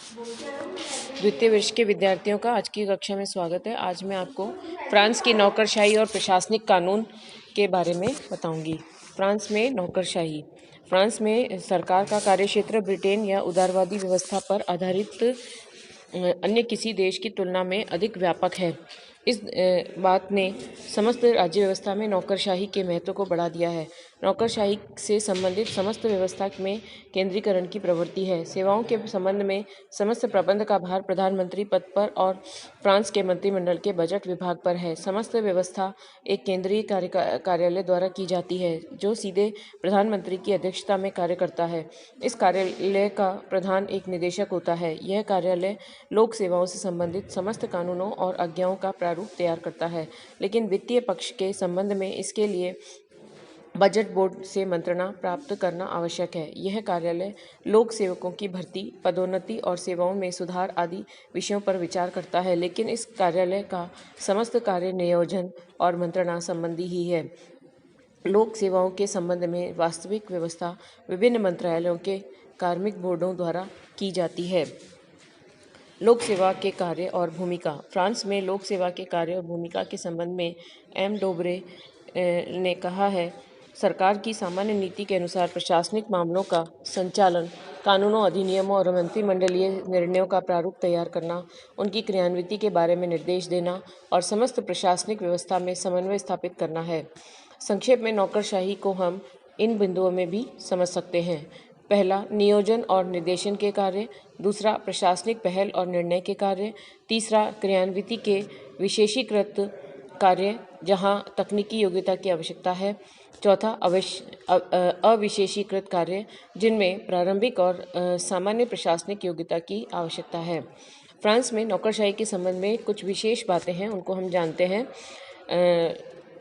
द्वितीय वर्ष के विद्यार्थियों का आज की कक्षा में स्वागत है। आज मैं आपको फ्रांस की नौकरशाही और प्रशासनिक कानून के बारे में बताऊंगी। फ्रांस में नौकरशाही। फ्रांस में सरकार का कार्यक्षेत्र ब्रिटेन या उदारवादी व्यवस्था पर आधारित अन्य किसी देश की तुलना में अधिक व्यापक है। इस बात ने समस्त राज्य व्यवस्था में नौकरशाही के महत्व को बढ़ा दिया है। नौकरशाही से संबंधित समस्त व्यवस्था में केंद्रीकरण की प्रवृत्ति है। सेवाओं के संबंध में समस्त प्रबंध का भार प्रधानमंत्री पद पर और फ्रांस के मंत्रिमंडल के बजट विभाग पर है। समस्त व्यवस्था एक केंद्रीय कार्यालय द्वारा की जाती है, जो सीधे प्रधानमंत्री की अध्यक्षता में कार्य करता है। इस कार्यालय का प्रधान एक निदेशक होता है। यह कार्यालय लोक सेवाओं से संबंधित समस्त कानूनों और आज्ञाओं का प्रारूप तैयार करता है, लेकिन वित्तीय पक्ष के संबंध में इसके लिए बजट बोर्ड से मंत्रणा प्राप्त करना आवश्यक है। यह कार्यालय लोक सेवकों की भर्ती, पदोन्नति और सेवाओं में सुधार आदि विषयों पर विचार करता है, लेकिन इस कार्यालय का समस्त कार्य नियोजन और मंत्रणा संबंधी ही है। लोक सेवाओं के संबंध में वास्तविक व्यवस्था विभिन्न मंत्रालयों के कार्मिक बोर्डों द्वारा की जाती है। लोक सेवा के कार्य और भूमिका। फ्रांस में लोक सेवा के कार्य और भूमिका के संबंध में एम डोब्रे ने कहा है, सरकार की सामान्य नीति के अनुसार प्रशासनिक मामलों का संचालन, कानूनों, अधिनियमों और मंत्रिमंडलीय निर्णयों का प्रारूप तैयार करना, उनकी क्रियान्विति के बारे में निर्देश देना और समस्त प्रशासनिक व्यवस्था में समन्वय स्थापित करना है। संक्षेप में नौकरशाही को हम इन बिंदुओं में भी समझ सकते हैं। पहला, नियोजन और निर्देशन के कार्य। दूसरा, प्रशासनिक पहल और निर्णय के कार्य। तीसरा, क्रियान्विति के विशेषीकृत कार्य जहां तकनीकी योग्यता की आवश्यकता है। चौथा, अविशेषीकृत कार्य जिनमें प्रारंभिक और सामान्य प्रशासनिक योग्यता की आवश्यकता है। फ्रांस में नौकरशाही के संबंध में कुछ विशेष बातें हैं, उनको हम जानते हैं।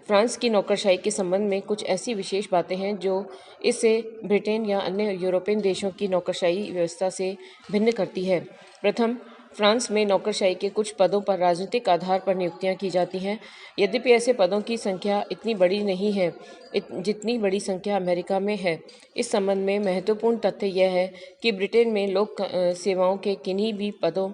फ्रांस की नौकरशाही के संबंध में कुछ ऐसी विशेष बातें हैं जो इसे ब्रिटेन या अन्य यूरोपियन देशों की नौकरशाही व्यवस्था से भिन्न करती है। प्रथम, फ्रांस में नौकरशाही के कुछ पदों पर राजनीतिक आधार पर नियुक्तियां की जाती हैं। यद्यपि ऐसे पदों की संख्या इतनी बड़ी नहीं है जितनी बड़ी संख्या अमेरिका में है। इस संबंध में महत्वपूर्ण तथ्य यह है कि ब्रिटेन में लोक सेवाओं के किन्हीं भी पदों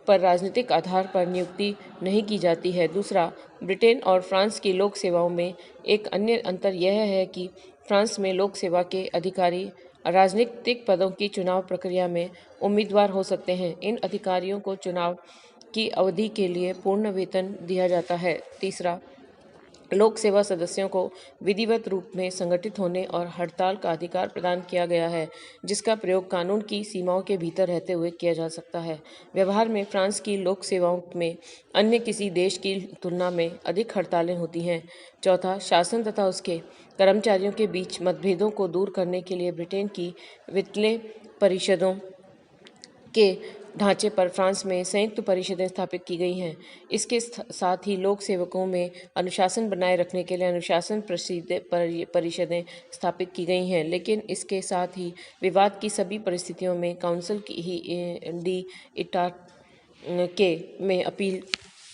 पर राजनीतिक आधार पर नियुक्ति नहीं की जाती है। दूसरा, ब्रिटेन और फ्रांस की लोक सेवाओं में एक अन्य अंतर यह है कि फ्रांस में लोक सेवा के अधिकारी राजनीतिक पदों की चुनाव प्रक्रिया में उम्मीदवार हो सकते हैं। इन अधिकारियों को चुनाव की अवधि के लिए पूर्ण वेतन दिया जाता है। तीसरा, लोक सेवा सदस्यों को विधिवत रूप में संगठित होने और हड़ताल का अधिकार प्रदान किया गया है, जिसका प्रयोग कानून की सीमाओं के भीतर रहते हुए किया जा सकता है। व्यवहार में फ्रांस की लोक सेवाओं में अन्य किसी देश की तुलना में अधिक हड़तालें होती हैं। चौथा, शासन तथा उसके कर्मचारियों के बीच मतभेदों को दूर करने के लिए ब्रिटेन की वित्तीय परिषदों के ढांचे पर फ्रांस में संयुक्त परिषदें स्थापित की गई हैं। इसके साथ ही लोक सेवकों में अनुशासन बनाए रखने के लिए अनुशासन परिषदें स्थापित की गई हैं, लेकिन इसके साथ ही विवाद की सभी परिस्थितियों में काउंसिल डी इटाट के में अपील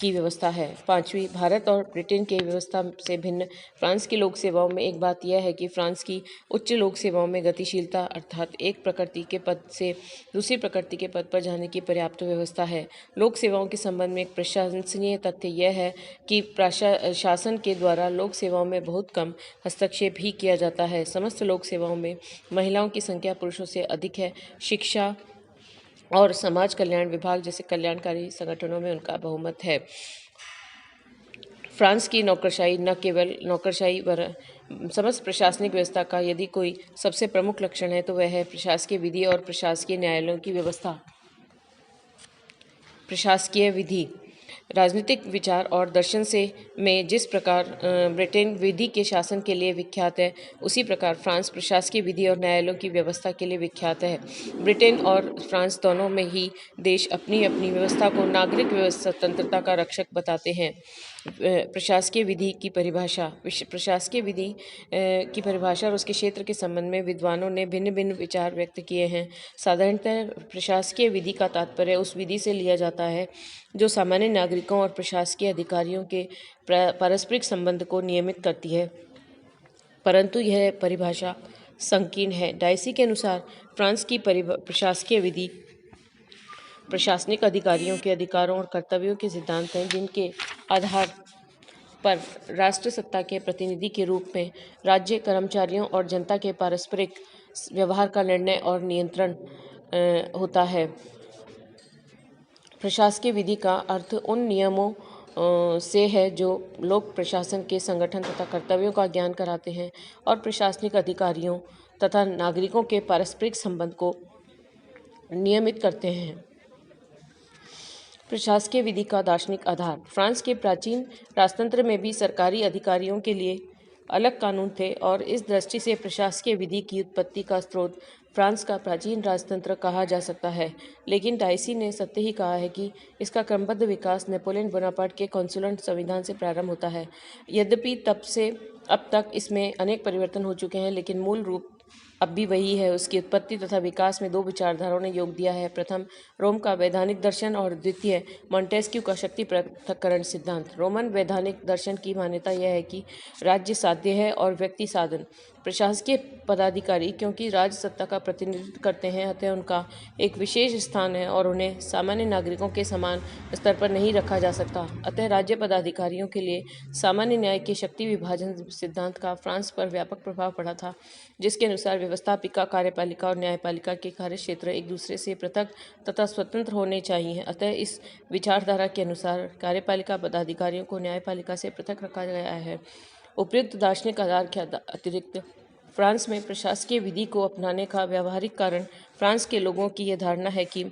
की व्यवस्था है। पांचवी, भारत और ब्रिटेन के व्यवस्था से भिन्न फ्रांस की लोक सेवाओं में एक बात यह है कि फ्रांस की उच्च लोक सेवाओं में गतिशीलता अर्थात एक प्रकृति के पद से दूसरी प्रकृति के पद पर जाने की पर्याप्त व्यवस्था है। लोक सेवाओं के संबंध में एक प्रशंसनीय तथ्य यह है कि शासन के द्वारा लोक सेवाओं में बहुत कम हस्तक्षेप ही किया जाता है। समस्त लोक सेवाओं में महिलाओं की संख्या पुरुषों से अधिक है। शिक्षा और समाज कल्याण विभाग जैसे कल्याणकारी संगठनों में उनका बहुमत है। फ्रांस की नौकरशाही न केवल नौकरशाही समस्त प्रशासनिक व्यवस्था का यदि कोई सबसे प्रमुख लक्षण है तो वह है प्रशासकीय विधि और प्रशासकीय न्यायालयों की व्यवस्था। प्रशासकीय विधि राजनीतिक विचार और दर्शन से में जिस प्रकार ब्रिटेन विधि के शासन के लिए विख्यात है, उसी प्रकार फ्रांस प्रशासकीय विधि और न्यायालयों की व्यवस्था के लिए विख्यात है। ब्रिटेन और फ्रांस दोनों में ही देश अपनी अपनी व्यवस्था को नागरिक स्वतंत्रता का रक्षक बताते हैं। प्रशासकीय विधि की परिभाषा। प्रशासकीय विधि की परिभाषा और उसके क्षेत्र के संबंध में विद्वानों ने भिन्न भिन्न विचार व्यक्त किए हैं। साधारणतः प्रशासकीय विधि का तात्पर्य उस विधि से लिया जाता है जो सामान्य नागरिकों और प्रशासकीय अधिकारियों के पारस्परिक संबंध को नियमित करती है, परंतु यह परिभाषा संकीर्ण है। डाइसी के अनुसार फ्रांस की प्रशासकीय विधि प्रशासनिक अधिकारियों के अधिकारों और कर्तव्यों के सिद्धांत हैं जिनके आधार पर राष्ट्र सत्ता के प्रतिनिधि के रूप में राज्य कर्मचारियों और जनता के पारस्परिक व्यवहार का निर्णय और नियंत्रण होता है। प्रशासकीय विधि का अर्थ उन नियमों से है जो लोक प्रशासन के संगठन तथा कर्तव्यों का ज्ञान कराते हैं और प्रशासनिक अधिकारियों तथा नागरिकों के पारस्परिक संबंध को नियमित करते हैं। प्रशासकीय विधि का दार्शनिक आधार। फ्रांस के प्राचीन राजतंत्र में भी सरकारी अधिकारियों के लिए अलग कानून थे और इस दृष्टि से प्रशासकीय विधि की उत्पत्ति का स्रोत फ्रांस का प्राचीन राजतंत्र कहा जा सकता है। लेकिन डाइसी ने सत्य ही कहा है कि इसका क्रमबद्ध विकास नेपोलियन बोनापार्ट के कॉन्सुलेट संविधान से प्रारंभ होता है। यद्यपि तब से अब तक इसमें अनेक परिवर्तन हो चुके हैं, लेकिन मूल रूप अब भी वही है। उसकी उत्पत्ति तथा विकास में दो विचारधाराओं ने योग दिया है। प्रथम रोम का वैधानिक दर्शन और द्वितीय मॉन्टेस्क्यू का शक्ति पृथक्करण सिद्धांत। रोमन वैधानिक दर्शन की मान्यता यह है कि राज्य साध्य है और व्यक्ति साधन। प्रशासकीय पदाधिकारी क्योंकि राज्य सत्ता का प्रतिनिधित्व करते हैं, अतः उनका एक विशेष स्थान है और उन्हें सामान्य नागरिकों के समान स्तर पर नहीं रखा जा सकता। अतः राज्य पदाधिकारियों के लिए सामान्य न्याय के शक्ति विभाजन सिद्धांत का फ्रांस पर व्यापक प्रभाव पड़ा था, जिसके अनुसार व्यवस्थापिका, कार्यपालिका और न्यायपालिका के कार्य क्षेत्र एक दूसरे से पृथक तथा स्वतंत्र होने चाहिए। अतः इस विचारधारा के अनुसार कार्यपालिका पदाधिकारियों को न्यायपालिका से पृथक रखा गया है। उपयुक्त दार्शनिक आधार के अतिरिक्त फ्रांस में प्रशासकीय विधि को अपनाने का व्यावहारिक कारण फ्रांस के लोगों की यह धारणा है कि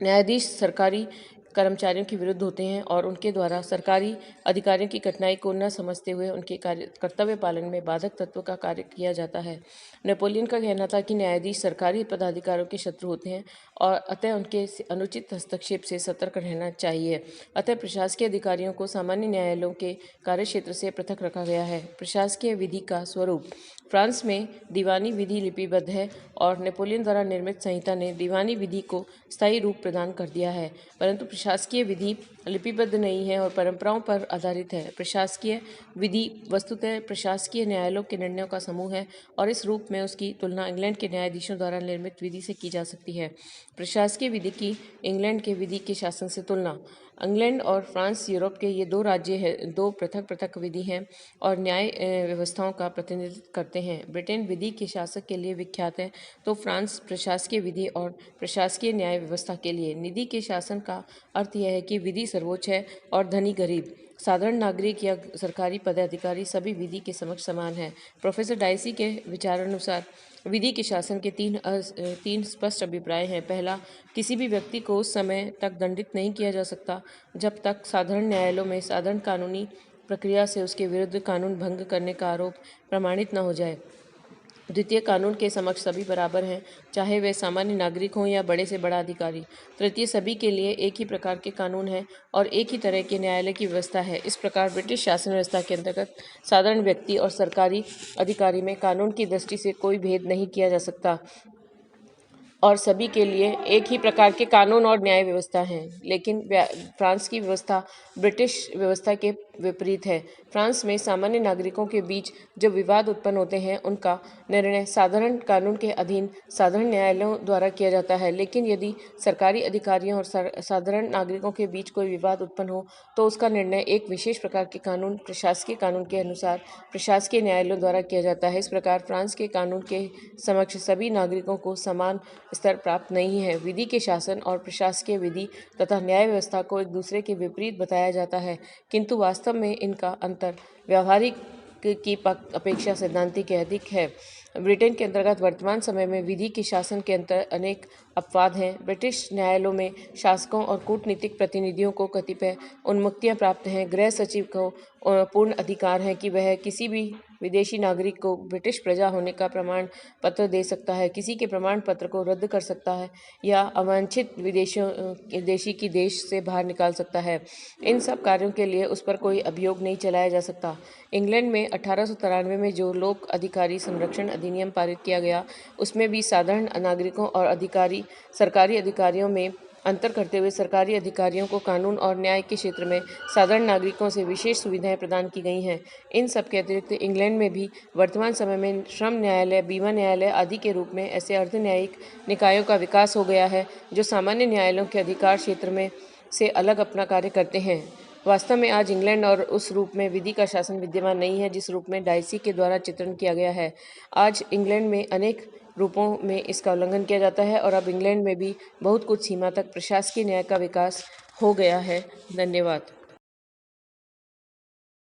न्यायाधीश सरकारी कर्मचारियों के विरुद्ध होते हैं और उनके द्वारा सरकारी अधिकारियों की कठिनाई को न समझते हुए उनके कर्तव्य पालन में बाधक तत्व का कार्य किया जाता है। नेपोलियन का कहना था कि न्यायाधीश सरकारी पदाधिकारियों के शत्रु होते हैं और अतः उनके अनुचित हस्तक्षेप से सतर्क रहना चाहिए। अतः प्रशासकीय अधिकारियों को सामान्य न्यायालयों के कार्यक्षेत्र से पृथक रखा गया है। प्रशासकीय विधि का स्वरूप। फ्रांस में दीवानी विधि लिपिबद्ध है और नेपोलियन द्वारा निर्मित संहिता ने दीवानी विधि को स्थायी रूप प्रदान कर दिया है, परंतु प्रशासकीय विधि लिपिबद्ध नहीं है और परंपराओं पर आधारित है। प्रशासकीय विधि वस्तुतः प्रशासकीय न्यायालयों के निर्णयों का समूह है और इस रूप में उसकी तुलना इंग्लैंड के न्यायाधीशों द्वारा निर्मित विधि से की जा सकती है। प्रशासकीय विधि की इंग्लैंड के विधि के शासन से तुलना। इंग्लैंड और फ्रांस यूरोप के ये दो राज्य हैं, दो पृथक पृथक विधि हैं और न्याय व्यवस्थाओं का प्रतिनिधित्व करते हैं। ब्रिटेन विधि के शासक के लिए विख्यात है, तो फ्रांस प्रशासकीय विधि और प्रशासकीय न्याय व्यवस्था के लिए। निधि के शासन का अर्थ यह है कि विधि सर्वोच्च है और धनी गरीब, साधारण नागरिक या सरकारी पदाधिकारी सभी विधि के समक्ष समान है। प्रोफेसर डाइसी के विचारानुसार विधि के शासन के तीन स्पष्ट अभिप्राय हैं। पहला, किसी भी व्यक्ति को उस समय तक दंडित नहीं किया जा सकता जब तक साधारण न्यायालयों में साधारण कानूनी प्रक्रिया से उसके विरुद्ध कानून भंग करने का आरोप प्रमाणित न हो जाए। द्वितीय, कानून के समक्ष सभी बराबर हैं, चाहे वे सामान्य नागरिक हों या बड़े से बड़ा अधिकारी। तृतीय, सभी के लिए एक ही प्रकार के कानून हैं और एक ही तरह के न्यायालय की व्यवस्था है। इस प्रकार ब्रिटिश शासन व्यवस्था के अंतर्गत साधारण व्यक्ति और सरकारी अधिकारी में कानून की दृष्टि से कोई भेद नहीं किया जा सकता और सभी के लिए एक ही प्रकार के कानून और न्याय व्यवस्था हैं। लेकिन फ्रांस की व्यवस्था ब्रिटिश व्यवस्था के विपरीत है। फ्रांस में सामान्य नागरिकों के बीच जो विवाद उत्पन्न होते हैं, उनका निर्णय साधारण कानून के अधीन साधारण न्यायालयों द्वारा किया जाता है। लेकिन यदि सरकारी अधिकारियों और साधारण नागरिकों के बीच कोई विवाद उत्पन्न हो, तो उसका निर्णय एक विशेष प्रकार के कानून, प्रशासकीय कानून के अनुसार प्रशासकीय न्यायालयों द्वारा किया जाता है। इस प्रकार फ्रांस के कानून के समक्ष सभी नागरिकों को समान स्तर प्राप्त नहीं है। विधि के शासन और प्रशासकीय विधि तथा न्याय व्यवस्था को एक दूसरे के विपरीत बताया जाता है, किंतु वास्तव में इनका अंतर व्यावहारिक की अपेक्षा सैद्धांतिक अधिक है। ब्रिटेन के अंतर्गत वर्तमान समय में विधि के शासन के अंतर अनेक अपवाद हैं। ब्रिटिश न्यायालयों में शासकों और कूटनीतिक प्रतिनिधियों को कतिपय उन्मुक्तियां प्राप्त हैं। गृह सचिव को पूर्ण अधिकार है कि वह किसी भी विदेशी नागरिक को ब्रिटिश प्रजा होने का प्रमाण पत्र दे सकता है, किसी के प्रमाण पत्र को रद्द कर सकता है या अवांछित विदेशी की देश से बाहर निकाल सकता है। इन सब कार्यों के लिए उस पर कोई अभियोग नहीं चलाया जा सकता। इंग्लैंड में 1893 में जो लोक अधिकारी संरक्षण अधिनियम पारित किया गया, उसमें भी साधारण नागरिकों और सरकारी अधिकारियों में अंतर करते हुए सरकारी अधिकारियों को कानून और न्याय के क्षेत्र में साधारण नागरिकों से विशेष सुविधाएं प्रदान की गई हैं। इन सब के अतिरिक्त इंग्लैंड में भी वर्तमान समय में श्रम न्यायालय, बीमा न्यायालय आदि के रूप में ऐसे अर्ध न्यायिक निकायों का विकास हो गया है जो सामान्य न्यायालयों के अधिकार क्षेत्र में से अलग अपना कार्य करते हैं। वास्तव में आज इंग्लैंड और उस रूप में विधि का शासन विद्यमान नहीं है जिस रूप में डाइसी के द्वारा चित्रण किया गया है। आज इंग्लैंड में अनेक रूपों में इसका उल्लंघन किया जाता है और अब इंग्लैंड में भी बहुत कुछ सीमा तक प्रशासकीय न्याय का विकास हो गया है। धन्यवाद।